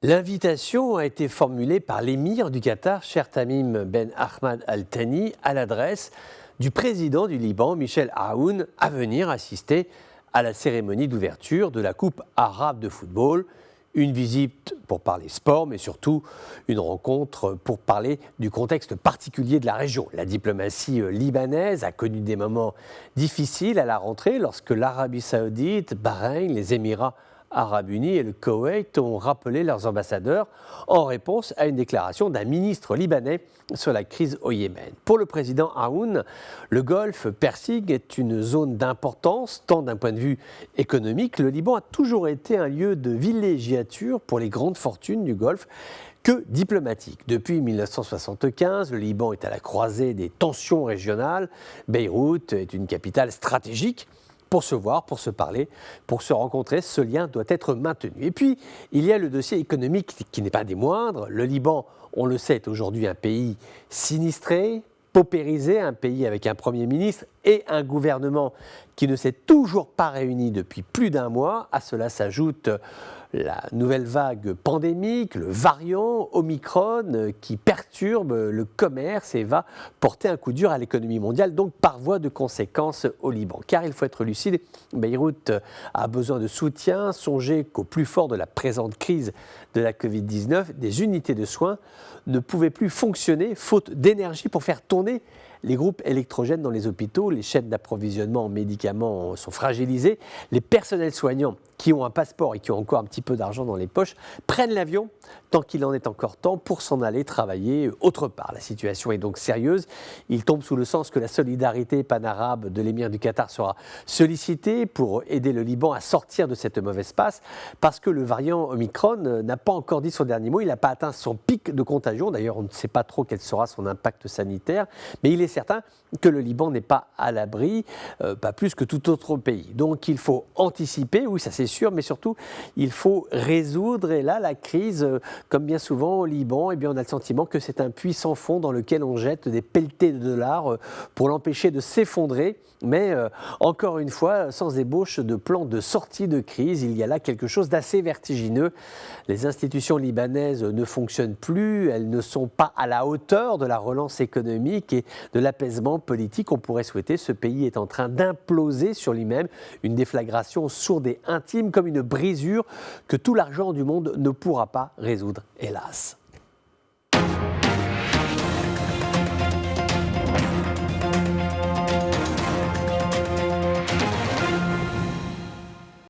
L'invitation a été formulée par l'émir du Qatar, Cheikh Tamim Ben Ahmad Al Thani, à l'adresse du président du Liban, Michel Aoun, à venir assister à la cérémonie d'ouverture de la Coupe arabe de football. Une visite pour parler sport, mais surtout une rencontre pour parler du contexte particulier de la région. La diplomatie libanaise a connu des moments difficiles à la rentrée lorsque l'Arabie Saoudite, Bahreïn, les Émirats Arabes Unis et le Koweït ont rappelé leurs ambassadeurs en réponse à une déclaration d'un ministre libanais sur la crise au Yémen. Pour le président Aoun, le golfe Persique est une zone d'importance, tant d'un point de vue économique. Le Liban a toujours été un lieu de villégiature pour les grandes fortunes du golfe, que diplomatique. Depuis 1975, le Liban est à la croisée des tensions régionales. Beyrouth est une capitale stratégique. Pour se voir, pour se parler, pour se rencontrer, ce lien doit être maintenu. Et puis, il y a le dossier économique qui n'est pas des moindres. Le Liban, on le sait, est aujourd'hui un pays sinistré, paupérisé, un pays avec un Premier ministre et un gouvernement qui ne s'est toujours pas réuni depuis plus d'un mois. À cela s'ajoute la nouvelle vague pandémique, le variant Omicron qui perturbe le commerce et va porter un coup dur à l'économie mondiale, donc par voie de conséquence au Liban. Car il faut être lucide, Beyrouth a besoin de soutien. Songez qu'au plus fort de la présente crise de la Covid-19, des unités de soins ne pouvaient plus fonctionner faute d'énergie pour faire tourner les groupes électrogènes dans les hôpitaux. Les chaînes d'approvisionnement en médicaments sont fragilisées. Les personnels soignants qui ont un passeport et qui ont encore un petit peu d'argent dans les poches prennent l'avion tant qu'il en est encore temps pour s'en aller travailler autre part. La situation est donc sérieuse. Il tombe sous le sens que la solidarité panarabe de l'émir du Qatar sera sollicitée pour aider le Liban à sortir de cette mauvaise passe parce que le variant Omicron n'a pas encore dit son dernier mot. Il n'a pas atteint son pic de contagion. D'ailleurs, on ne sait pas trop quel sera son impact sanitaire. Mais il est certain que le Liban n'est pas à l'abri, pas plus que tout autre pays. Donc il faut anticiper, oui ça c'est sûr, mais surtout il faut résoudre. Et là la crise, comme bien souvent au Liban, eh bien, on a le sentiment que c'est un puits sans fond dans lequel on jette des pelletées de dollars pour l'empêcher de s'effondrer. Mais encore une fois, sans ébauche de plan de sortie de crise, il y a là quelque chose d'assez vertigineux. Les institutions libanaises ne fonctionnent plus, elles ne sont pas à la hauteur de la relance économique et de l'apaisement politique. On pourrait souhaiter, ce pays est en train d'imploser sur lui-même, une déflagration sourde et intime comme une brisure que tout l'argent du monde ne pourra pas résoudre, hélas.